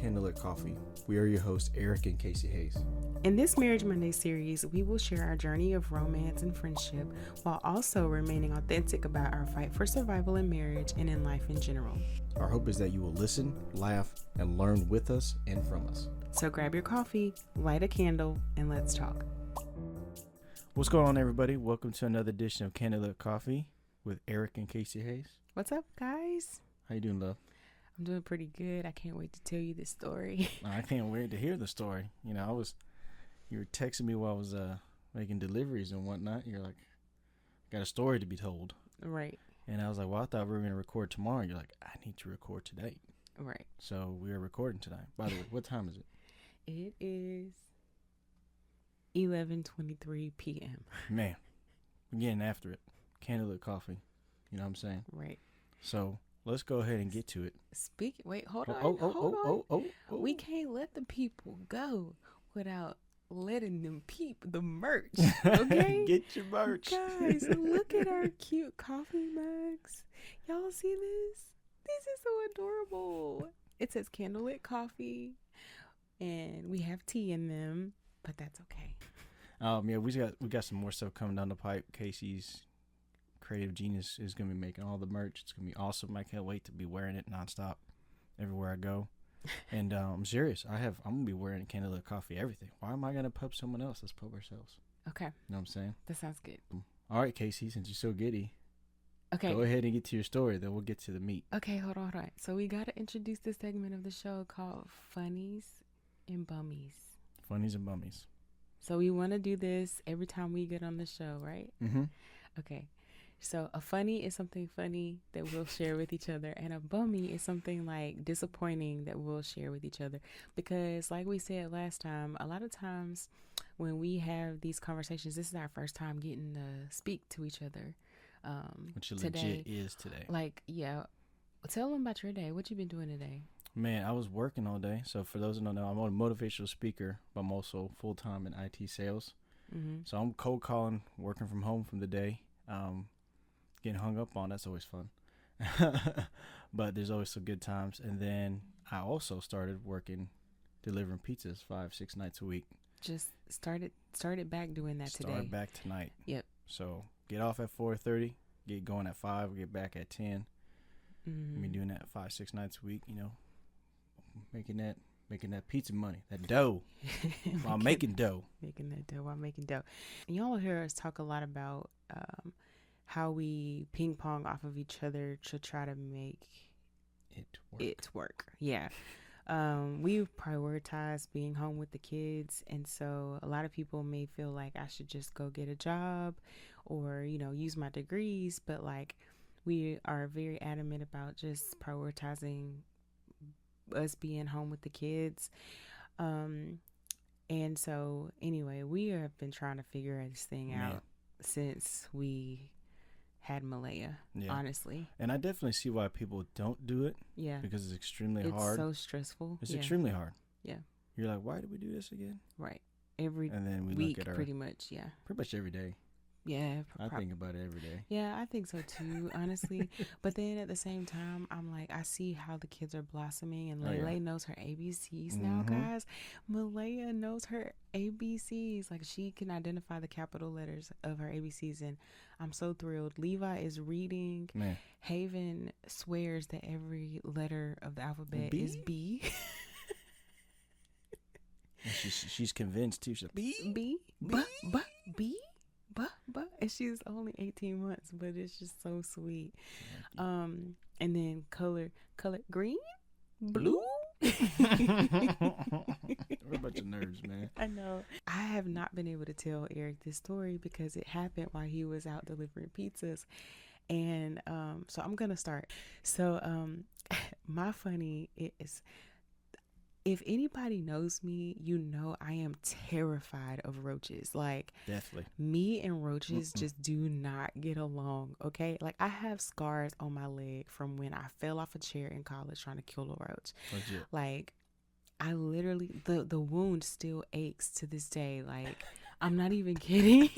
Candlelit Coffee. We are your hosts, Eric and Kasie Hayes. In this Marriage Monday series, we will share our journey of romance and friendship while also remaining authentic about our fight for survival in marriage and in life in general. Our hope is that you will listen, laugh, and learn with us and from us. So grab your coffee, light a candle, and let's talk. What's going on, everybody? Welcome to another edition of Candlelit Coffee with Eric and Kasie Hayes. What's up, guys? How you doing, love? I'm doing pretty good. I can't wait to tell you this story. I can't wait to hear the story. You were texting me while I was making deliveries and whatnot. You're like, got a story to be told. Right. And I was like, well, I thought we were going to record tomorrow. You're like, I need to record today. Right. So we are recording tonight. By the way, what time is it? It is 11:23 p.m. Man, we're getting after it. Candlelit Coffee. You know what I'm saying? Right. So let's go ahead and get to it. Wait, hold on. We can't let the people go without letting them peep the merch. Okay? Get your merch. Guys, look at our cute coffee mugs. Y'all see this? This is so adorable. It says Candlelit Coffee, and we have tea in them, but that's okay. Yeah, we got some more stuff coming down the pipe. Casey's creative genius is gonna be making all the merch. It's gonna be awesome. I can't wait to be wearing it nonstop everywhere I go. And I'm serious. I'm gonna be wearing Candlelit Coffee everything. Why am I gonna pub someone else? Let's pub ourselves. Okay. You know what I'm saying? That sounds good. All right, Casey, since you're so giddy, okay, go ahead and get to your story. Then we'll get to the meat. Okay, hold on. So we gotta introduce this segment of the show called Funnies and Bummies. Funnies and Bummies. So we want to do this every time we get on the show, right? Mm-hmm. Okay. So a funny is something funny that we'll share with each other, and a bummy is something like disappointing that we'll share with each other. Because like we said last time, a lot of times when we have these conversations, this is our first time getting to speak to each other. Which today, legit is today. Like, yeah. Tell them about your day. What you been doing today? Man, I was working all day. So for those who don't know, I'm a motivational speaker, but I'm also full-time in IT sales. Mm-hmm. So I'm cold calling, working from home from the day. Getting hung up on, that's always fun. But there's always some good times. And then I also started working, delivering pizzas 5-6 nights a week. Just started back doing that today. Start back tonight. Yep. So get off at 4:30, get going at 5, get back at 10. Mm-hmm. I've been doing that 5-6 nights a week, making that pizza money, that dough while making dough. Making that dough while making dough. And y'all hear us talk a lot about how we ping pong off of each other to try to make it work. Yeah. We prioritize being home with the kids, and so a lot of people may feel like I should just go get a job or use my degrees, but like we are very adamant about just prioritizing us being home with the kids. And so anyway, we have been trying to figure this thing out since we had Malaya, honestly. And I definitely see why people don't do it. Yeah. Because it's extremely hard. It's so stressful. It's extremely hard. Yeah. You're like, why did we do this again? Right. Every and then we week, look at pretty much, yeah. Pretty much every day. Yeah. I think about it every day. Yeah, I think so too, honestly. But then at the same time, I'm like, I see how the kids are blossoming, and Lele knows her ABCs now, guys. Malaya knows her ABCs. Like, she can identify the capital letters of her ABCs, and I'm so thrilled. Levi is reading. Man. Haven swears that every letter of the alphabet is B. And she's convinced too. She's like, B. And she's only 18 months, but it's just so sweet. And then color green, blue. We're a bunch of nerds, man. I know. I have not been able to tell Eric this story because it happened while he was out delivering pizzas. And so I'm gonna start. So my funny is, if anybody knows me, I am terrified of roaches. Like, definitely, me and roaches just do not get along. Okay, like I have scars on my leg from when I fell off a chair in college trying to kill a roach. Legit. Like, I literally the wound still aches to this day. Like, I'm not even kidding.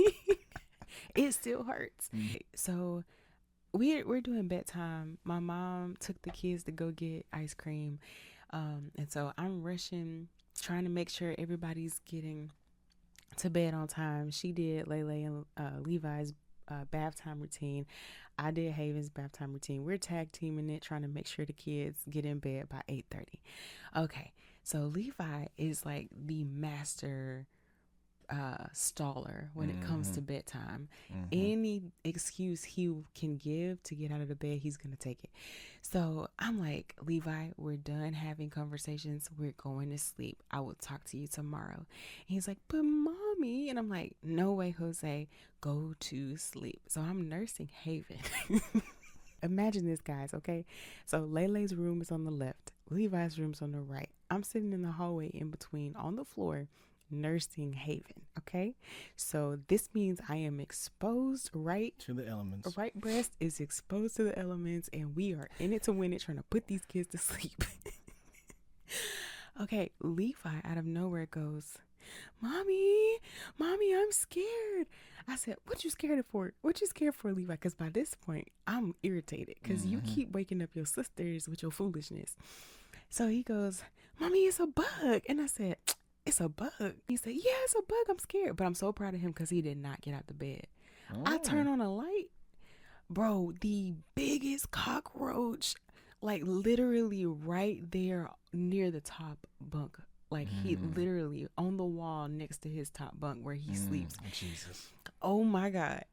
It still hurts. So we're doing bedtime. My mom took the kids to go get ice cream. And so I'm rushing, trying to make sure everybody's getting to bed on time. She did Lele and Levi's bath time routine. I did Haven's bath time routine. We're tag teaming it, trying to make sure the kids get in bed by 8:30. Okay, so Levi is like the master staller when it comes to bedtime. Any excuse he can give to get out of the bed, he's gonna take it. So I'm like, Levi, we're done having conversations, we're going to sleep, I will talk to you tomorrow. And he's like, but mommy, and I'm like, no way, Jose, go to sleep. So I'm nursing Haven. Imagine this, guys. Okay, so Lele's room is on the left, Levi's room's on the right. I'm sitting in the hallway in between on the floor nursing Haven. Okay, so this means I am exposed right to the elements. Right breast is exposed to the elements, and we are in it to win it, trying to put these kids to sleep. Okay, Levi out of nowhere goes, mommy, I'm scared. I said, what you scared for? What you scared for, Levi? Because by this point I'm irritated because you keep waking up your sisters with your foolishness. So he goes, mommy, it's a bug. And I said, it's a bug. He said, yeah, it's a bug. I'm scared. But I'm so proud of him because he did not get out the bed. I turn on a light. Bro, the biggest cockroach, like literally right there near the top bunk. Like he literally on the wall next to his top bunk where he sleeps. Jesus. Oh my God.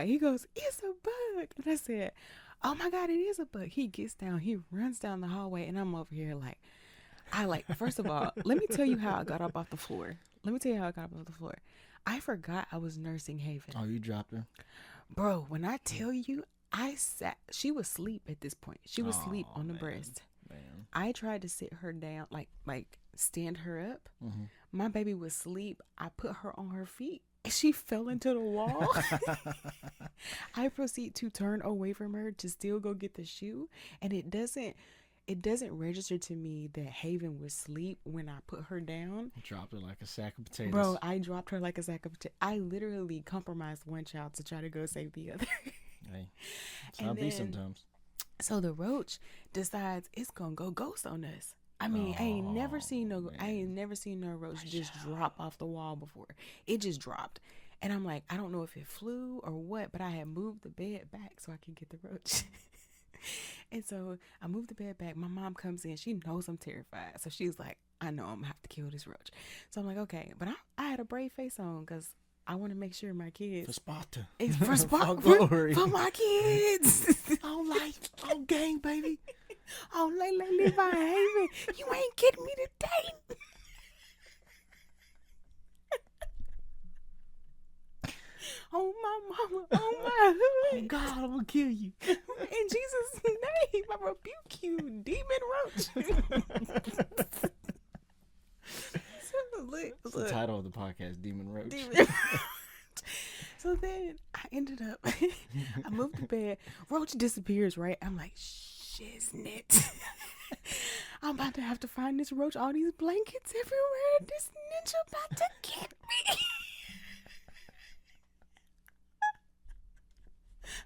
He goes, it's a bug. And I said, oh my God, it is a bug. He gets down. He runs down the hallway. And I'm over here like, first of all, let me tell you how I got up off the floor. I forgot I was nursing Haven. Oh, you dropped her? Bro, when I tell you, she was asleep at this point. She was asleep on the breast. Man. I tried to sit her down, like stand her up. My baby was asleep. I put her on her feet. She fell into the wall. I proceed to turn away from her to still go get the shoe. And it doesn't register to me that Haven was asleep when I put her down. You dropped her like a sack of potatoes. Bro, I dropped her like a sack of potatoes. I literally compromised one child to try to go save the other. Hey, that's how it be sometimes. So the roach decides it's gonna go ghost on us. I mean, I ain't never seen no roach just drop off the wall before. It just dropped. And I'm like, I don't know if it flew or what, but I had moved the bed back so I could get the roach. And so I moved the bed back. My mom comes in. She knows I'm terrified. So she's like, I know I'm going to have to kill this roach. So I'm like, okay. But I had a brave face on because I want to make sure my kids. For Sparta. It's for Sparta. For my kids. On gang, baby. On Levi Haven. You ain't kidding me today. Oh my mama, oh my hood. Oh God, I'm gonna kill you. In Jesus' name, I rebuke you, demon roach. It's the title of the podcast, Demon Roach. So then I ended up, I moved the bed. Roach disappears, right? I'm like, shiznit. I'm about to have to find this roach, all these blankets everywhere. This ninja about to get me.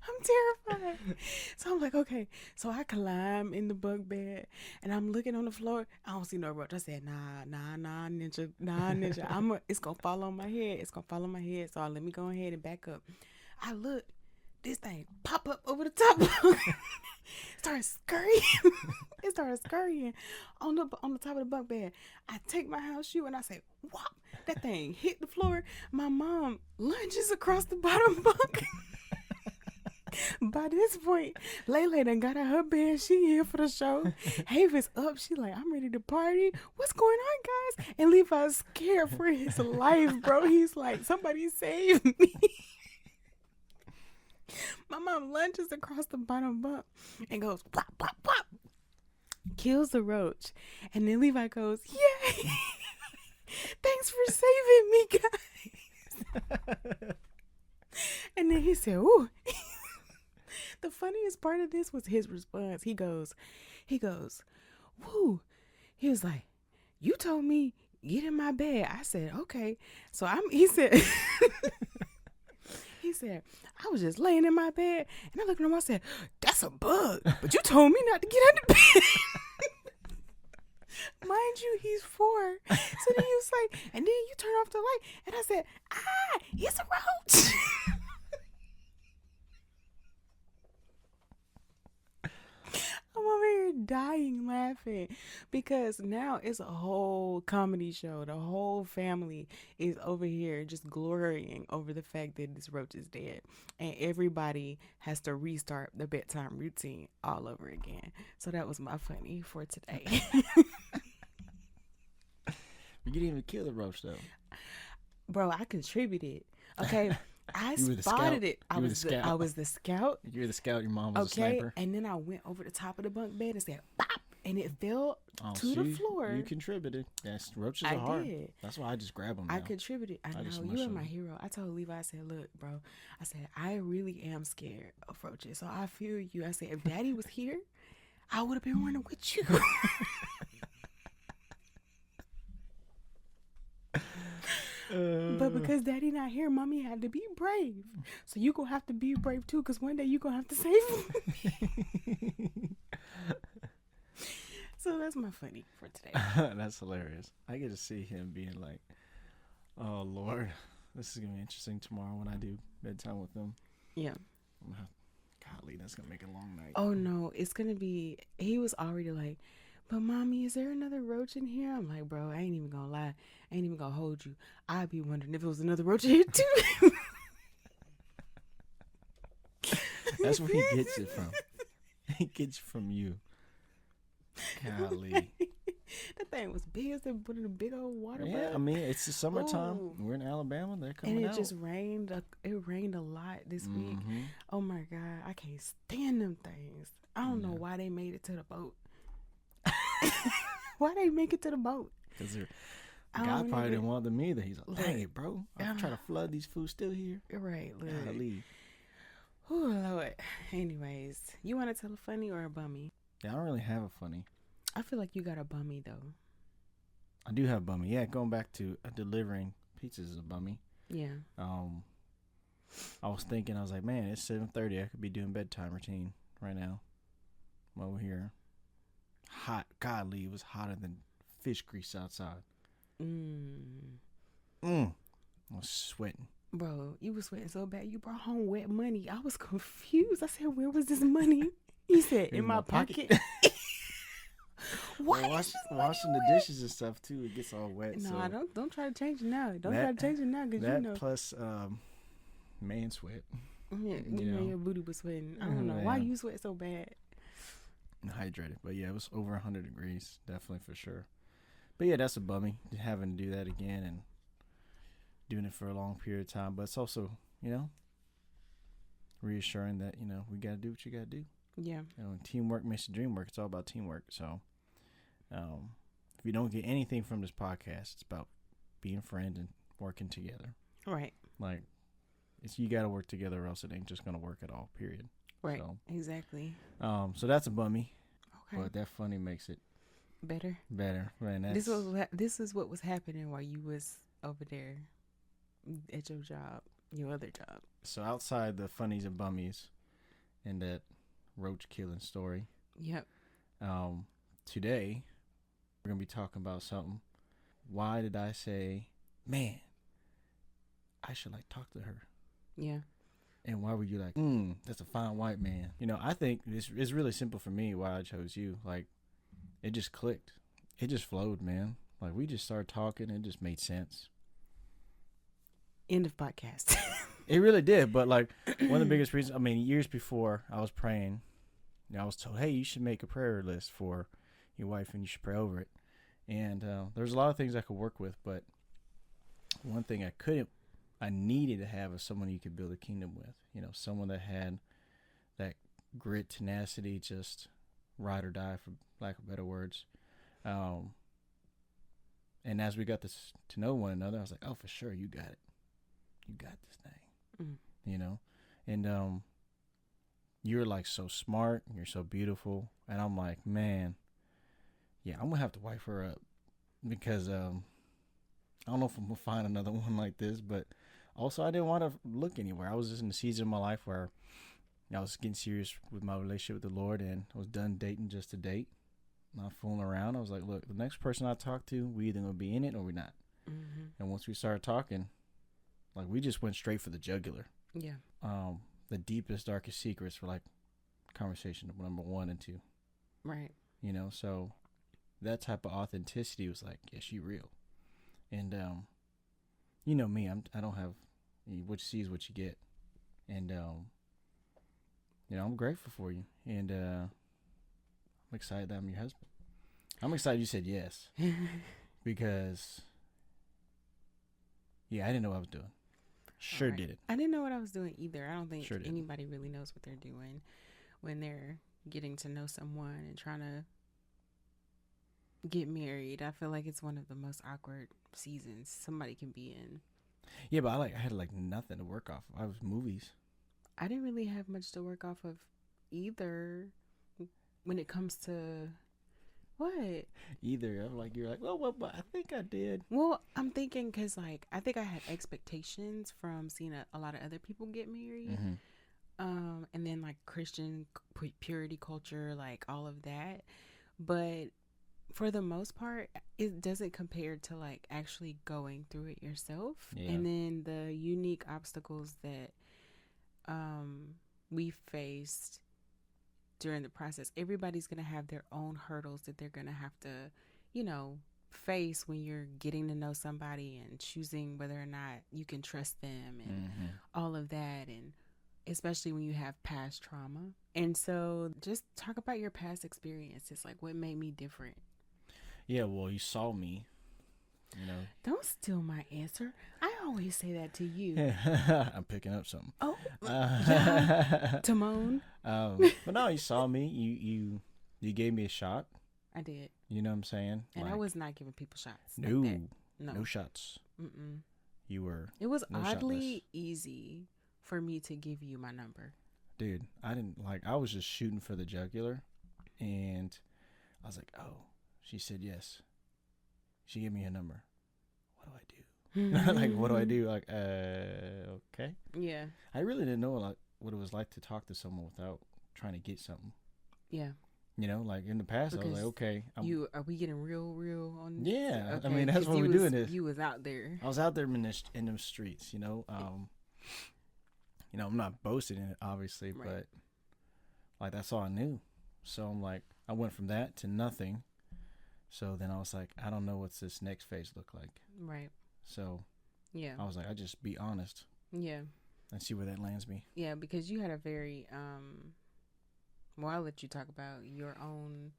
I'm terrified. So I'm like, okay. So I climb in the bunk bed and I'm looking on the floor. I don't see no roach. I said, nah, ninja. It's gonna fall on my head. So let me go ahead and back up. I look, this thing pop up over the top. It started scurrying on the top of the bunk bed. I take my house shoe and I say, whop. That thing hit the floor. My mom lunges across the bottom bunk. By this point, Lele done got out her bed. She here for the show. Haven's up. She like, I'm ready to party. What's going on, guys? And Levi's scared for his life, bro. He's like, somebody save me. My mom lunges across the bottom bunk and goes, pop, pop, pop. Kills the roach. And then Levi goes, yay. Thanks for saving me, guys. And then he said, ooh. The funniest part of this was his response. He goes, woo. He was like, you told me get in my bed. I said, okay. So he said, I was just laying in my bed and I looked at him. I said, that's a bug, but you told me not to get out of bed. Mind you, he's 4. So then he was like, and then you turn off the light. And I said, it's a roach. I'm over here dying laughing because now it's a whole comedy show. The whole family is over here just glorying over the fact that this roach is dead. And everybody has to restart the bedtime routine all over again. So that was my funny for today. You didn't even kill the roach, though. Bro, I contributed. Okay. I You were the spotted scout. it. I You were was the scout. I was the scout. You were the scout. Your mom was a Okay. sniper. And then I went over the top of the bunk bed and said, "Bop," and it fell to the floor. You contributed. Yes, roaches I are hard. did. That's why I just grab them. I contributed. I just know mush you are them. my hero. I told Levi, I said, "Look, bro," I said, "I really am scared of roaches. So I feel you." I said, "If Daddy was here, I would have been running with you." But because Daddy not here, Mommy had to be brave. So you gonna have to be brave too, because one day you gonna have to save me. So that's my funny for today. That's hilarious. I get to see him being like, "Oh Lord, this is gonna be interesting tomorrow when I do bedtime with them." Yeah. Golly, that's gonna make a long night. Oh no, it's gonna be. He was already like, "But Mommy, is there another roach in here?" I'm like, "Bro, I ain't even gonna lie. I ain't even gonna hold you. I'd be wondering if it was another roach in here too." That's where he gets it from. He gets it from you. Golly. That thing was big as one of the big old water Yeah, bugs. I mean, it's the summertime. Ooh. We're in Alabama. They're coming And it out. just rained. It rained a lot this week. Mhm. Oh my God, I can't stand them things. I don't know Yeah. why they made it to the boat. Why they make it to the boat? Because the I guy don't probably even- didn't want them either. He's like, Look. "Dang it, bro! I'm trying to flood these foods still here." You're right. Look. Golly. Oh Lord. Anyways, you want to tell a funny or a bummy? Yeah, I don't really have a funny. I feel like you got a bummy though. I do have bummy. Yeah, going back to delivering pizzas is a bummy. Yeah. I was thinking, I was like, man, it's 7:30. I could be doing bedtime routine right now. I'm over here. Hot. Godly, it was hotter than fish grease outside. I was sweating. Bro, you was sweating so bad you brought home wet money. I was confused. I said, "Where was this money?" He said, "In my pocket." Why? Washing the dishes and stuff too, it gets all wet. No, so I don't try to change it now. Don't try to change it now, because that you know. plus man sweat. Yeah, you know your booty was sweating. I don't know why you sweat so bad. Hydrated, but yeah, it was over 100 degrees, definitely for sure. But yeah, that's a bummy, having to do that again and doing it for a long period of time. But it's also, reassuring that we got to do what you got to do. Yeah. Teamwork makes the dream work. It's all about teamwork. So, if you don't get anything from this podcast, it's about being friends and working together. Right. Like, you got to work together, or else it ain't just gonna work at all. Period. Right. So, exactly. So that's a bummy. Okay. But that funny makes it better. Man, This is what was happening while you was over there at your job, your other job. So outside the funnies and bummies and that roach killing story. Yep. Today we're gonna be talking about something. Why did I say, man, I should talk to her? Yeah. And why were you like, that's a fine white man? I think it's really simple for me why I chose you. It just clicked. It just flowed, man. We just started talking. It just made sense. End of podcast. It really did. But one of the biggest reasons, years before I was praying, I was told, hey, you should make a prayer list for your wife and you should pray over it. And there's a lot of things I could work with, but one thing I needed to have is someone you could build a kingdom with. Someone that had that grit, tenacity, just ride or die, for lack of better words. And as we got to know one another, I was like, oh, for sure, you got it. You got this thing. And you're so smart, you're so beautiful, and I'm like, man, yeah, I'm gonna have to wife her up, because I don't know if I'm gonna find another one like this, but also I didn't want to look anywhere. I was just in a season of my life where I was getting serious with my relationship with the Lord, and I was done dating just to date. not fooling around. I was like, look, the next person I talk to, we either gonna be in it or we're not. Mm-hmm. And once we started talking, like we just went straight for the jugular. Yeah. The deepest, darkest secrets were like conversation number 1 and 2. Right. You know, so that type of authenticity was like, yeah, she real. And you know me, I don't have what you see is what you get. And you know, I'm grateful for you. And I'm excited that I'm your husband. I'm excited you said yes. Because yeah, I didn't know what I was doing. Sure did it. I didn't know what I was doing either. I don't think Sure anybody really knows what they're doing when they're getting to know someone and trying to get married. I feel like it's one of the most awkward seasons somebody can be in. Yeah, but I had like nothing to work off of. I was movies. I didn't really have much to work off of either when it comes to what? Either. I'm like, you're like, well, but I think I did. Well, I'm thinking because like I think I had expectations from seeing a lot of other people get married. Mm-hmm. And then like Christian purity culture, like all of that. But for the most part, it doesn't compare to like actually going through it yourself. Yeah. And then the unique obstacles that we faced during the process. Everybody's going to have their own hurdles that they're going to have to, you know, face when you're getting to know somebody and choosing whether or not you can trust them and all of that. And especially when you have past trauma. And so just talk about your past experiences, like what made me different. Yeah, well, you saw me, you know. Don't steal my answer. I always say that to you. I'm picking up something. Oh, yeah. Timon. But no, you saw me. You gave me a shot. I did. You know what I'm saying? And like, I was not giving people shots. No, like no shots. Mm-mm. You were. It was oddly easy for me to give you my number. Dude, I was just shooting for the jugular, and I was like, oh, she said yes. She gave me her number. What do I do? Like, what do I do? Like, okay. Yeah. I really didn't know what it was like to talk to someone without trying to get something. Yeah. You know, like in the past, because I was like, okay. Are we getting real on this? Yeah. Okay. I mean, that's what we're doing this. You was out there. I was out there in the streets, you know. You know, I'm not boasting in it, obviously, right. But like that's all I knew. So I'm like, I went from that to nothing. So then I was like, I don't know what's this next phase look like. Right. So yeah, I was like, I just be honest. Yeah. And see where that lands me. Yeah, because you had a very well, I'll let you talk about your own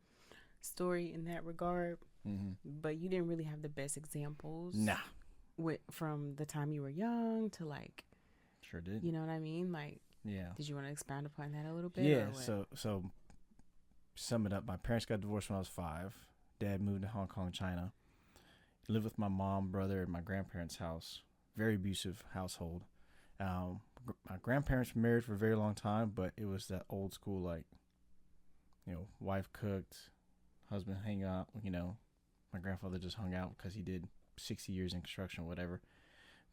story in that regard. Mm-hmm. But you didn't really have the best examples. Nah. From the time you were young to like. Sure did. You know what I mean? Like. Yeah. Did you want to expound upon that a little bit? Yeah. So sum it up. My parents got divorced when I was 5. Dad moved to Hong Kong, China. Lived with my mom, brother, and my grandparents' house. Very abusive household. My grandparents were married for a very long time, but it was that old school, like, you know, wife cooked, husband hang out, you know. My grandfather just hung out because he did 60 years in construction or whatever.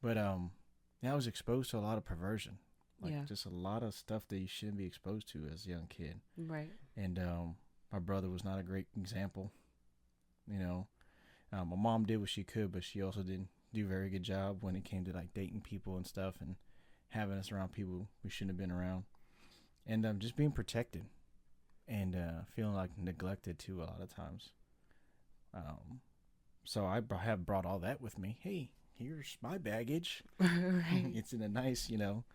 But yeah, I was exposed to a lot of perversion. Like, just a lot of stuff that you shouldn't be exposed to as a young kid. Right. And my brother was not a great example. You know, my mom did what she could, but she also didn't do a very good job when it came to like dating people and stuff and having us around people we shouldn't have been around. And just being protected and feeling like neglected too a lot of times. So I have brought all that with me. Hey, here's my baggage. Right. It's in a nice, you know,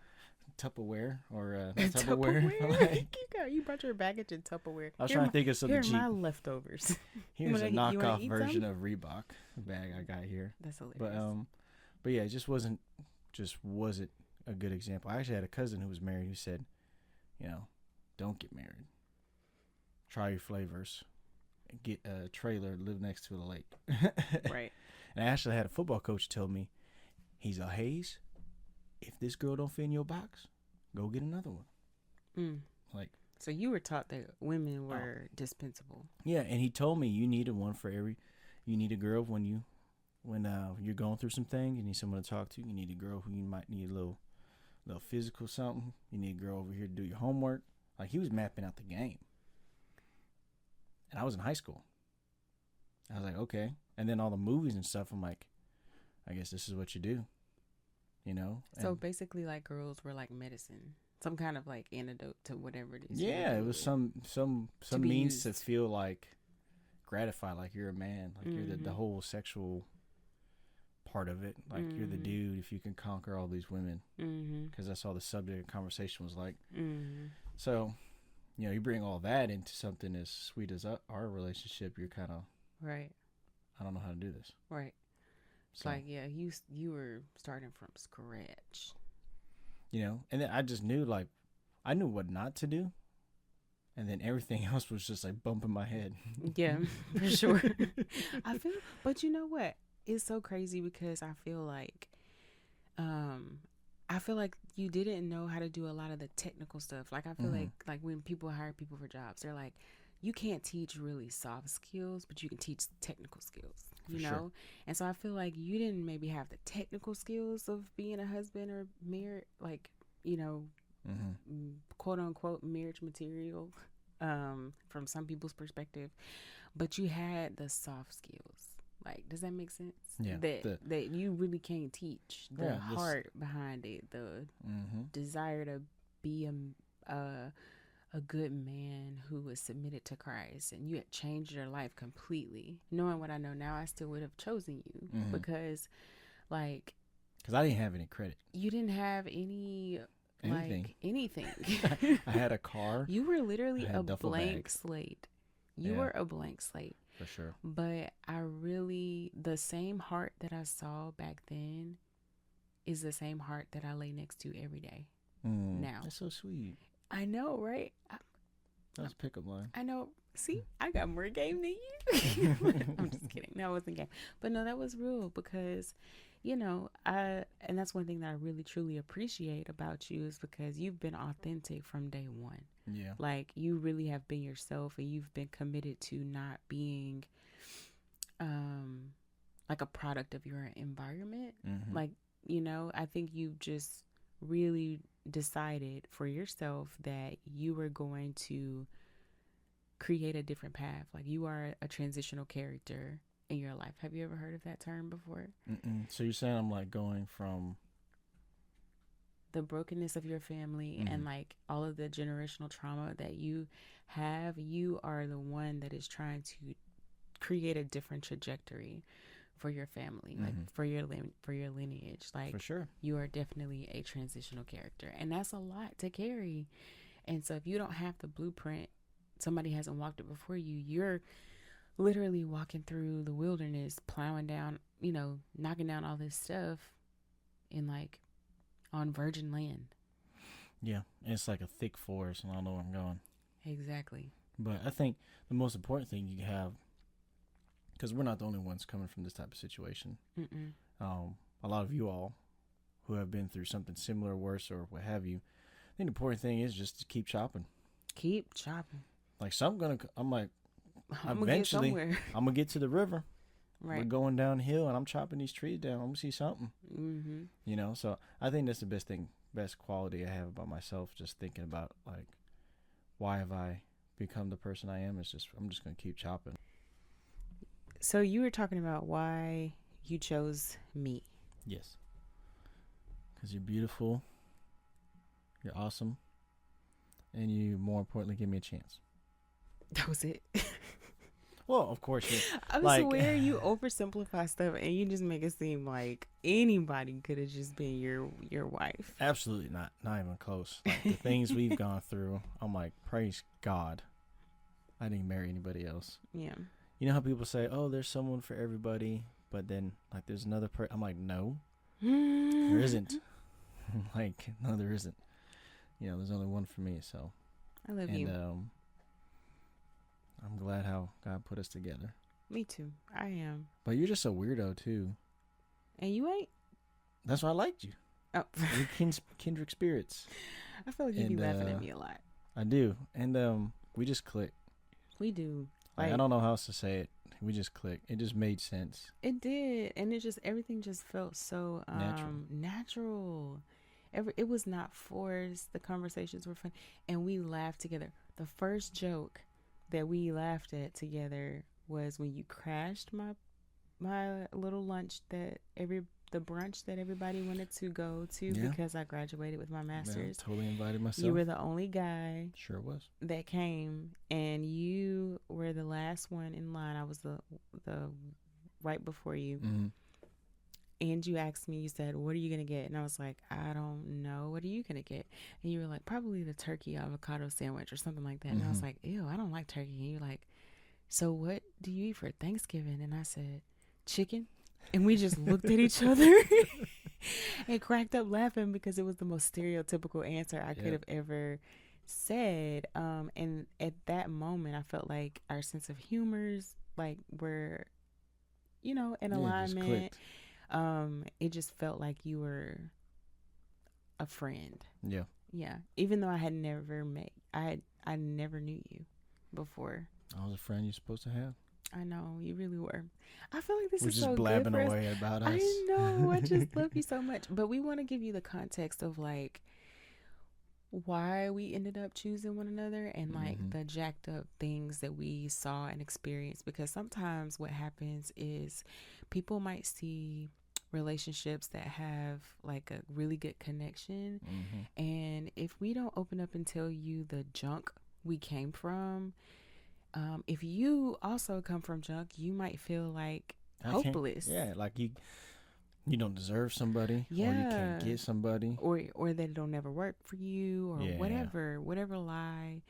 Tupperware or Tupperware. Like, you brought your baggage in Tupperware. I was trying to think of something cheap. Here are my leftovers. Here's a knockoff version of Reebok bag I got here. That's hilarious. But yeah, it just wasn't a good example. I actually had a cousin who was married who said, you know, don't get married. Try your flavors. Get a trailer, live next to a lake. Right. And I actually had a football coach tell me, he's a Hayes. If this girl don't fit in your box, go get another one. Like, so you were taught that women were dispensable. Yeah, and he told me you need you need a girl when you're going through some things, you need someone to talk to. You need a girl who you might need a little physical something. You need a girl over here to do your homework. Like, he was mapping out the game. And I was in high school. I was like, okay. And then all the movies and stuff, I'm like, I guess this is what you do, you know? So basically, like, girls were like medicine, some kind of like antidote to whatever it is. Yeah, it was some means to feel like gratified, like you're a man, like you're the whole sexual part of it, like you're the dude if you can conquer all these women, because that's all the subject of conversation was like. So, you know, you bring all that into something as sweet as our relationship, you're kind of right. I don't know how to do this. Right. It's like, yeah, you were starting from scratch. You know, and then I just knew, like, I knew what not to do. And then everything else was just like bumping my head. Yeah, for sure. But you know what? It's so crazy because I feel like you didn't know how to do a lot of the technical stuff. Like, I feel like when people hire people for jobs, they're like, you can't teach really soft skills, but you can teach technical skills, you know? Sure. And so I feel like you didn't maybe have the technical skills of being a husband or married, like, you know, quote unquote marriage material from some people's perspective, but you had the soft skills. Like, does that make sense? Yeah. That you really can't teach. The heart behind it, the desire to be a good man who was submitted to Christ, and you had changed your life completely. Knowing what I know now, I still would have chosen you because I didn't have any credit. You didn't have anything. I had a car. You were literally a blank slate. You were a blank slate. For sure. But the same heart that I saw back then is the same heart that I lay next to every day now. That's so sweet. I know, right? That's pickup line. I know. See, I got more game than you. I'm just kidding. That wasn't game. But no, that was real because, you know, and that's one thing that I really, truly appreciate about you is because you've been authentic from day one. Yeah. Like, you really have been yourself, and you've been committed to not being like a product of your environment. Like, you know, I think you've just really decided for yourself that you were going to create a different path. Like, you are a transitional character in your life. Have you ever heard of that term before? So you're saying I'm like going from the brokenness of your family and like all of the generational trauma that you have, you are the one that is trying to create a different trajectory for your family, like for your lineage. Like, for sure, you are definitely a transitional character, and that's a lot to carry. And so if you don't have the blueprint, somebody hasn't walked it before you, you're literally walking through the wilderness, plowing down, you know, knocking down all this stuff in like on virgin land. Yeah, it's like a thick forest, and I don't know where I'm going. Exactly. But I think the most important thing you have, because we're not the only ones coming from this type of situation. A lot of you all who have been through something similar, worse, or what have you, I think the important thing is just to keep chopping. Keep chopping. Like, I'm like, eventually, I'm going to get to the river. Right. We're going downhill, and I'm chopping these trees down. I'm going to see something. You know, so I think that's the best quality I have about myself, just thinking about, like, why have I become the person I am? I'm just going to keep chopping. So you were talking about why you chose me. Yes. Because you're beautiful, you're awesome, and you, more importantly, give me a chance. That was it. Well, of course. I swear you oversimplify stuff, and you just make it seem like anybody could have just been your wife. Absolutely not. Not even close. Like, the things we've gone through, I'm like, praise God, I didn't marry anybody else. Yeah. You know how people say, oh, there's someone for everybody, but then, like, there's another person. I'm like, no, there isn't. Like, no, there isn't. You know, there's only one for me, so. I love you. I'm glad how God put us together. Me too. I am. But you're just a weirdo, too. And you ain't? That's why I liked you. Oh. We're kindred spirits. I feel like you be laughing at me a lot. I do. And we just click. We do. Like, I don't know how else to say it. We just clicked. It just made sense. It did. And everything just felt so natural. It was not forced. The conversations were fun. And we laughed together. The first joke that we laughed at together was when you crashed my little lunch the brunch that everybody wanted to go to because I graduated with my master's. Yeah, totally invited myself. You were the only guy. Sure was. That came, and you were the last one in line. I was the right before you. Mm-hmm. And you asked me, you said, "What are you going to get?" And I was like, "I don't know. What are you going to get?" And you were like, "Probably the turkey avocado sandwich or something like that." And I was like, "Ew, I don't like turkey." And you're like, "So what do you eat for Thanksgiving?" And I said, "Chicken." And we just looked at each other and cracked up laughing because it was the most stereotypical answer I could have ever said. And at that moment, I felt like our sense of humors, like, were, in alignment. It just felt like you were a friend. Yeah. Yeah. Even though I had never I never knew you before. I was a friend you're supposed to have. I know, you really were. I feel like We're is just so blabbing good for away us. about us. I know. I just love you so much. But we want to give you the context of like why we ended up choosing one another and like the jacked up things that we saw and experienced. Because sometimes what happens is people might see relationships that have like a really good connection, and if we don't open up and tell you the junk we came from, if you also come from junk, you might feel like hopeless. Yeah, like you don't deserve somebody, or you can't get somebody, or that it'll never work for you, or whatever lie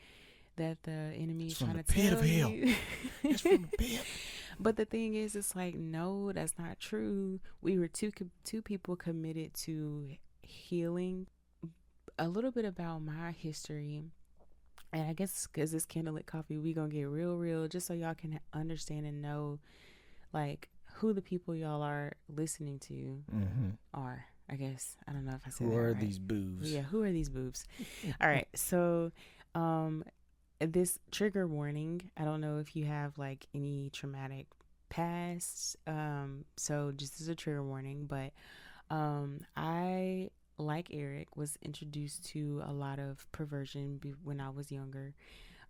that the enemy is trying to tell you. It's from the pit. But the thing is, it's like, no, that's not true. We were two people committed to healing. A little bit about my history, and I guess because it's Candlelit Coffee, we gonna get real, just so y'all can understand and know, like, who the people y'all are listening to are. I guess I don't know if I said that right. Who are these boobs? Yeah, who are these boobs? All right, so this trigger warning. I don't know if you have like any traumatic pasts. So just as a trigger warning, but I, like Eric, was introduced to a lot of perversion when I was younger.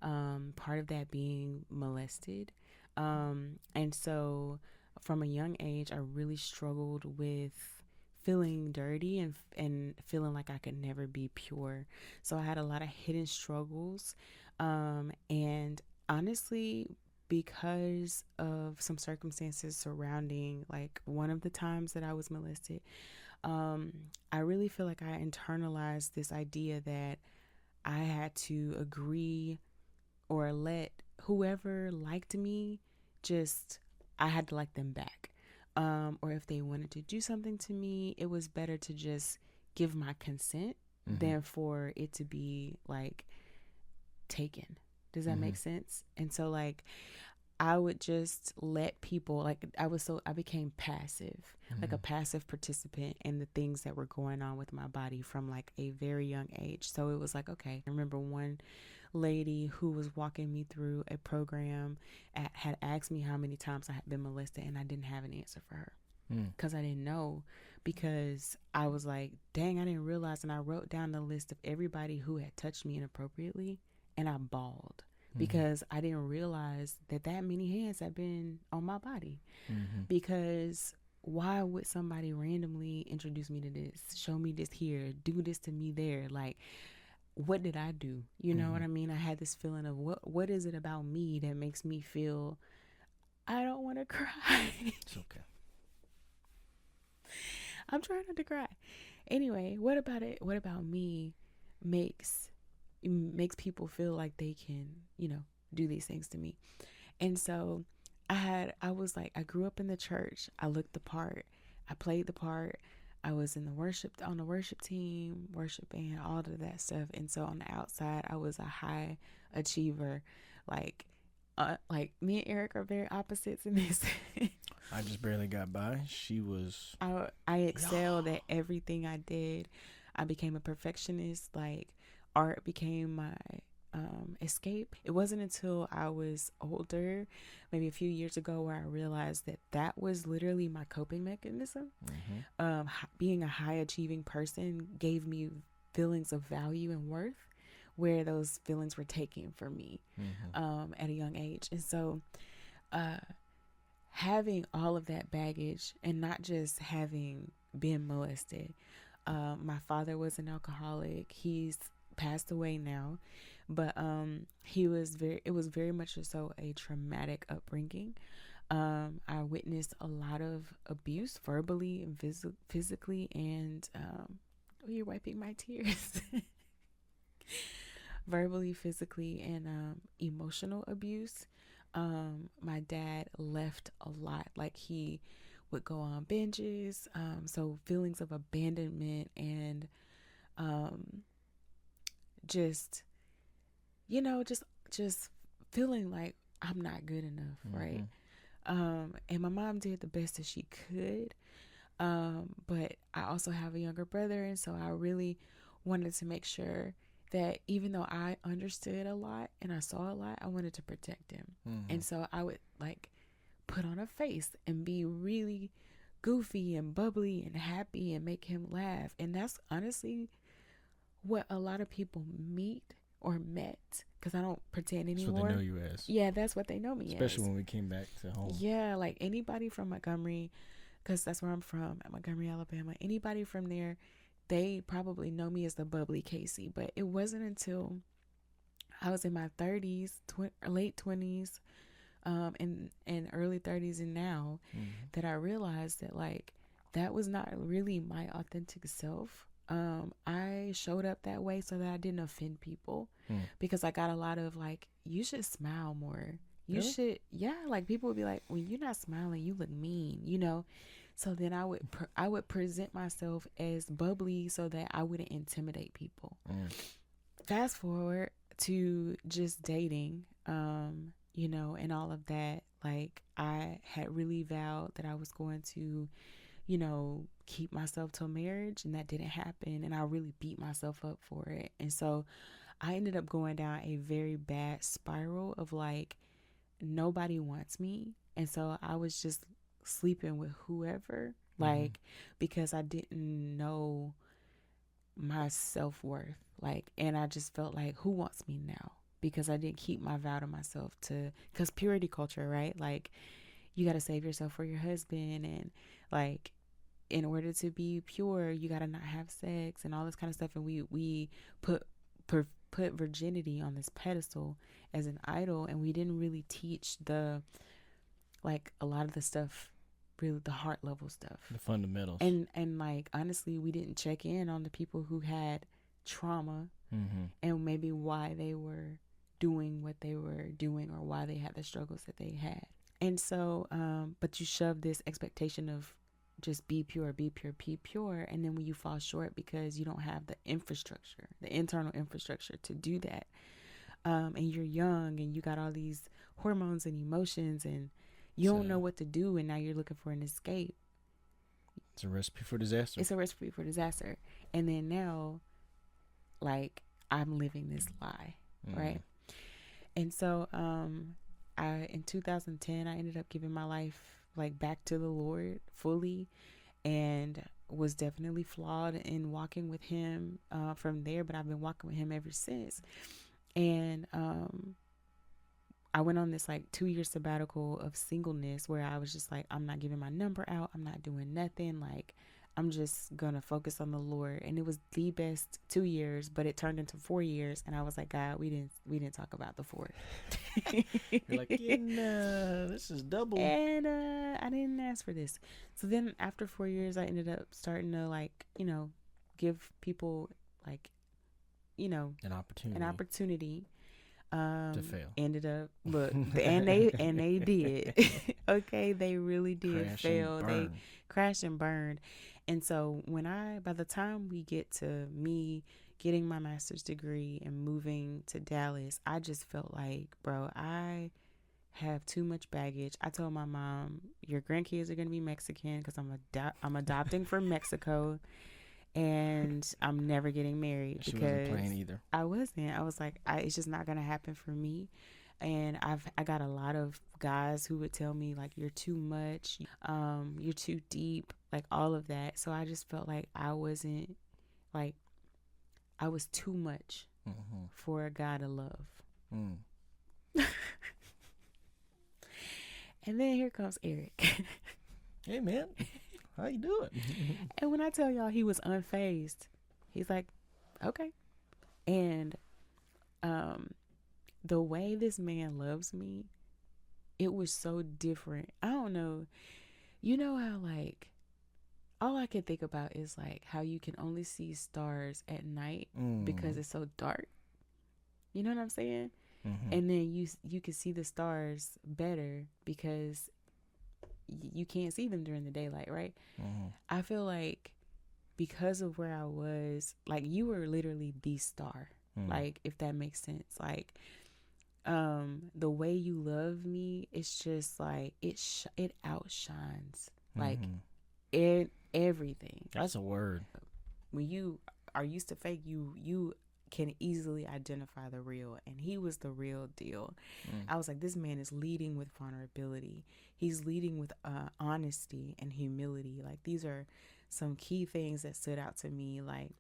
Part of that being molested. And so from a young age, I really struggled with feeling dirty and feeling like I could never be pure. So I had a lot of hidden struggles. And honestly, because of some circumstances surrounding like one of the times that I was molested, I really feel like I internalized this idea that I had to agree or let whoever liked me, I had to like them back. Or if they wanted to do something to me, it was better to just give my consent than for it to be like taken. Does that make sense? And so like I would just let people, like I became passive, like a passive participant in the things that were going on with my body from like a very young age. So it was like, okay, I remember one lady who was walking me through a program had asked me how many times I had been molested, and I didn't have an answer for her because I didn't know, because I was like, dang, I didn't realize. And I wrote down the list of everybody who had touched me inappropriately, and I bawled because I didn't realize that many hands had been on my body. Because why would somebody randomly introduce me to this, show me this here, do this to me there? Like, what did I do? You know what I mean? I had this feeling of what is it about me that makes me feel I don't want to cry. It's okay. I'm trying not to cry. Anyway, what about it? What about me makes people feel like they can, do these things to me? And so I grew up in the church. I looked the part. I played the part. I was on the worship team, worship band, all of that stuff. And so on the outside, I was a high achiever. Like me and Eric are very opposites in this. I just barely got by. She was. I excelled at everything I did. I became a perfectionist. Like, art became my escape. It wasn't until I was older, maybe a few years ago, where I realized that was literally my coping mechanism. Being a high achieving person gave me feelings of value and worth, where those feelings were taken from me at a young age. And so having all of that baggage and not just having been molested. My father was an alcoholic. He's passed away now, but it was very much so a traumatic upbringing. I witnessed a lot of abuse, verbally and physically, and you're wiping my tears. Verbally, physically, and emotional abuse. My dad left a lot. Like, he would go on binges. So feelings of abandonment and just, just feeling like I'm not good enough, right? And my mom did the best that she could. But I also have a younger brother, and so I really wanted to make sure that even though I understood a lot and I saw a lot, I wanted to protect him. And so I would like put on a face and be really goofy and bubbly and happy and make him laugh. And that's honestly what a lot of people meet or met, because I don't pretend anymore. That's what they know you as. Yeah, that's what they know me Especially when we came back to home. Yeah, like anybody from Montgomery, because that's where I'm from, at Montgomery, Alabama. Anybody from there, they probably know me as the bubbly Kasie. But it wasn't until I was in my 30s, late 20s, and early 30s and now that I realized that like that was not really my authentic self. I showed up that way so that I didn't offend people, because I got a lot of like, you should smile more. You should, like people would be like, when you're not smiling, you look mean, So then I would present myself as bubbly so that I wouldn't intimidate people. Fast forward to just dating, and all of that. Like, I had really vowed that I was going to, keep myself till marriage, and that didn't happen. And I really beat myself up for it. And so I ended up going down a very bad spiral of like, nobody wants me. And so I was just sleeping with whoever, like, because I didn't know my self-worth, like, and I just felt like, who wants me now? Because I didn't keep my vow to myself, because purity culture, right? Like, you got to save yourself for your husband, and like, in order to be pure, you got to not have sex and all this kind of stuff. And we put virginity on this pedestal as an idol, and we didn't really teach a lot of the stuff, really the heart level stuff, the fundamentals. And like, honestly, we didn't check in on the people who had trauma and maybe why they were doing what they were doing, or why they had the struggles that they had. And so but you shove this expectation of just be pure, and then when you fall short because you don't have the internal infrastructure to do that, and you're young and you got all these hormones and emotions, and you don't know what to do, and now you're looking for an escape. It's a recipe for disaster. And then now, like, I'm living this lie, right? And so in 2010, I ended up giving my life like back to the Lord fully, and was definitely flawed in walking with him from there, but I've been walking with him ever since. And I went on this like 2-year sabbatical of singleness, where I was just like, I'm not giving my number out, I'm not doing nothing, like I'm just gonna focus on the Lord. And it was the best 2 years, but it turned into 4 years, and I was like, God, we didn't talk about the 4th. You're like, this is double. And I didn't ask for this. So then after 4 years, I ended up starting to like, give people like, an opportunity to fail. Ended up, look, and they did. Okay, they really did fail. They crashed and burned. And so by the time we get to me getting my master's degree and moving to Dallas, I just felt like, bro, I have too much baggage. I told my mom, your grandkids are going to be Mexican, because I'm adopting from Mexico, and I'm never getting married. She because wasn't playing either. I wasn't. I was like, it's just not going to happen for me. And I got a lot of guys who would tell me like, you're too much, you're too deep, like all of that. So I just felt like I was too much for a guy to love. And then here comes Eric. Hey, man. How you doing? And when I tell y'all he was unfazed, he's like, okay. And the way this man loves me, it was so different. I don't know. You know how, like, all I can think about is, like, how you can only see stars at night because it's so dark. You know what I'm saying? Mm-hmm. And then you can see the stars better because you can't see them during the daylight, right? Mm-hmm. I feel like because of where I was, like, you were literally the star. Like, if that makes sense. Like, the way you love me, it's just like it outshines like everything. That's a word. When you are used to fake, you can easily identify the real, and he was the real deal. I was like, this man is leading with vulnerability. He's leading with honesty and humility. Like, these are some key things that stood out to me. Like,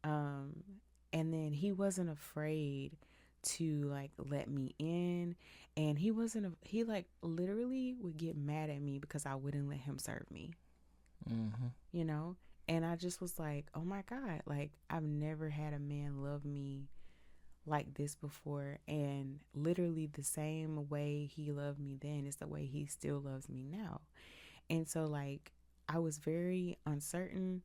and then he wasn't afraid to, like, let me in, and he like literally would get mad at me because I wouldn't let him serve me. You know? And I just was like, oh my God, like, I've never had a man love me like this before. And literally the same way he loved me then is the way he still loves me now. And so, like, I was very uncertain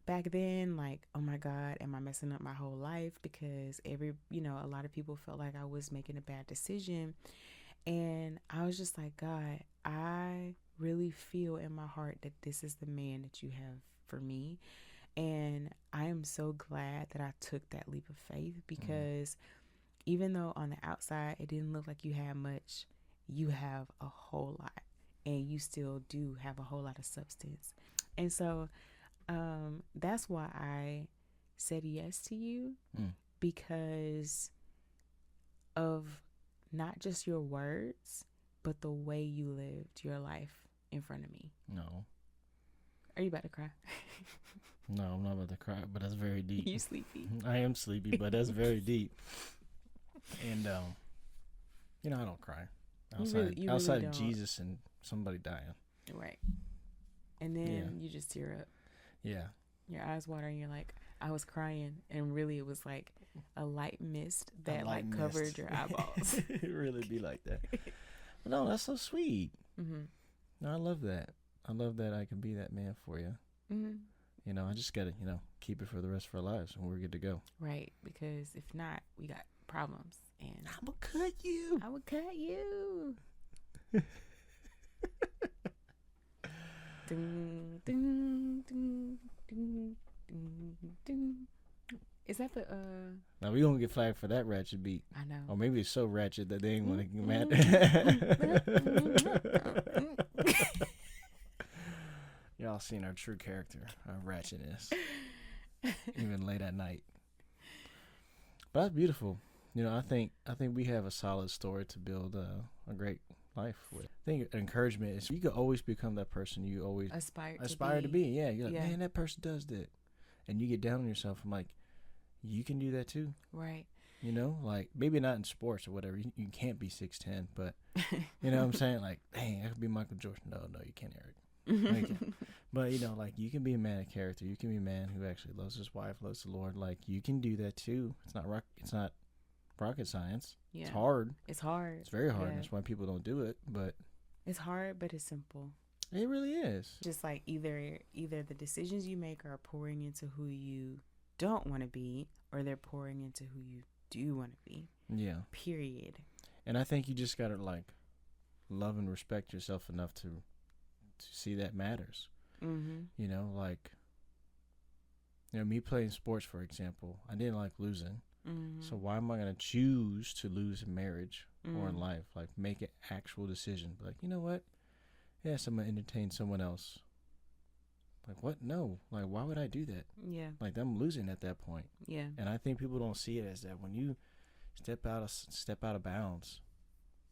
back then, like, oh my God, am I messing up my whole life? Because a lot of people felt like I was making a bad decision. And I was just like, God, I really feel in my heart that this is the man that you have for me. And I am so glad that I took that leap of faith, because even though on the outside it didn't look like you had much, you have a whole lot, and you still do have a whole lot of substance. And so that's why I said yes to you, because of not just your words, but the way you lived your life in front of me. No. Are you about to cry? No, I'm not about to cry, but that's very deep. You sleepy? I am sleepy, but that's very deep. And, I don't cry. Outside of Jesus and somebody dying. Right. And then you just tear up. Yeah. Your eyes water, and you're like, I was crying, and really it was like a light mist that covered your eyeballs. It really be like that. But no, that's so sweet. No, I love that. I love that I can be that man for you. I just gotta, keep it for the rest of our lives, and we're good to go. Right, because if not, we got problems. And I'm gonna cut you. I would cut you. Ding, ding, ding, ding, ding, ding. Is that the Now we gonna get flagged for that ratchet beat. I know. Or maybe it's so ratchet that they ain't wanna get mad. Y'all seen our true character, our ratchetness. Even late at night. But that's beautiful. I think we have a solid story to build a great life with. I think encouragement is you can always become that person you always aspire to be. Yeah, you're like, man, that person does that. And you get down on yourself. I'm like, you can do that too. Right. Like, maybe not in sports or whatever. You can't be 6'10", but you know what I'm saying? Like, dang, I could be Michael Jordan. No, you can't, Eric. But like, you can be a man of character. You can be a man who actually loves his wife, loves the Lord. Like, you can do that too. It's not rocket science. Yeah. It's hard. It's very hard. Yeah. That's why people don't do it. But it's hard, but it's simple. It really is. Just like either the decisions you make are pouring into who you don't want to be, or they're pouring into who you do want to be. Yeah. Period. And I think you just gotta, like, love and respect yourself enough to see that matters. Like, me playing sports, for example, I didn't like losing. So why am I going to choose to lose in marriage or in life? Like, make an actual decision. Like, you know what? Yes, I'm going to entertain someone else. Like, what? No. Like, why would I do that? Yeah. Like, I'm losing at that point. Yeah. And I think people don't see it as that. When you step out of bounds,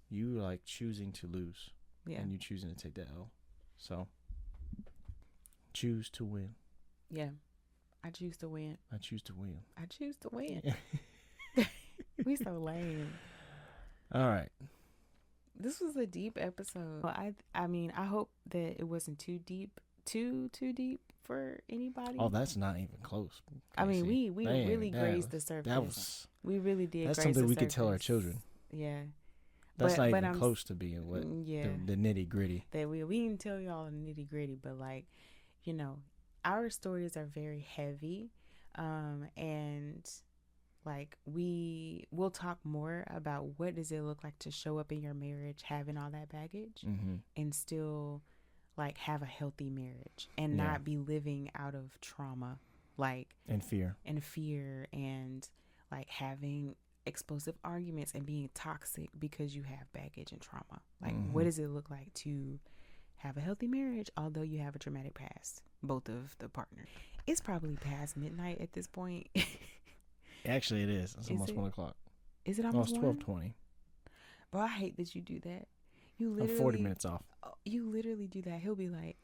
you like choosing to lose. Yeah. And you choosing to take that L. So, choose to win. Yeah. I choose to win. I choose to win. I choose to win. We so lame. All right. This was a deep episode. I mean, I hope that it wasn't too deep for anybody. Oh, that's not even close. I mean, we really grazed the surface. We really did. That's something we could tell our children. Yeah. That's not even close to being what the nitty gritty. That we can tell you all the nitty gritty, but like, you know, our stories are very heavy, and like we'll talk more about what does it look like to show up in your marriage having all that baggage and still like have a healthy marriage and not be living out of trauma, like and fear and like having explosive arguments and being toxic because you have baggage and trauma. Like what does it look like to have a healthy marriage although you have a traumatic past, both of the partners? It's probably past midnight at this point. Actually, it is. It's almost 1 o'clock. Is it almost 12:20? Bro, I hate that you do that. You literally, I'm 40 minutes off. You literally do that. He'll be like,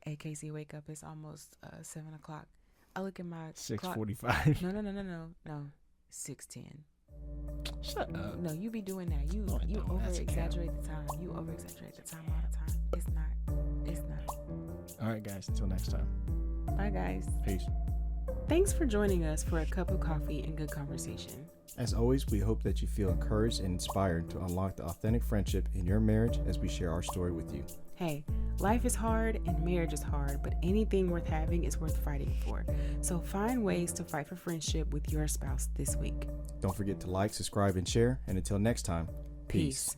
"Hey, Casey, wake up. It's almost 7 o'clock." I look at my 6:45. No. 6:10. Shut up. No, you be doing that. You over exaggerate the time. You over exaggerate the time all the time. It's not. All right, guys. Until next time. Bye, guys. Peace. Thanks for joining us for a cup of coffee and good conversation. As always, we hope that you feel encouraged and inspired to unlock the authentic friendship in your marriage as we share our story with you. Hey, life is hard and marriage is hard, but anything worth having is worth fighting for. So find ways to fight for friendship with your spouse this week. Don't forget to like, subscribe, and share. And until next time, peace.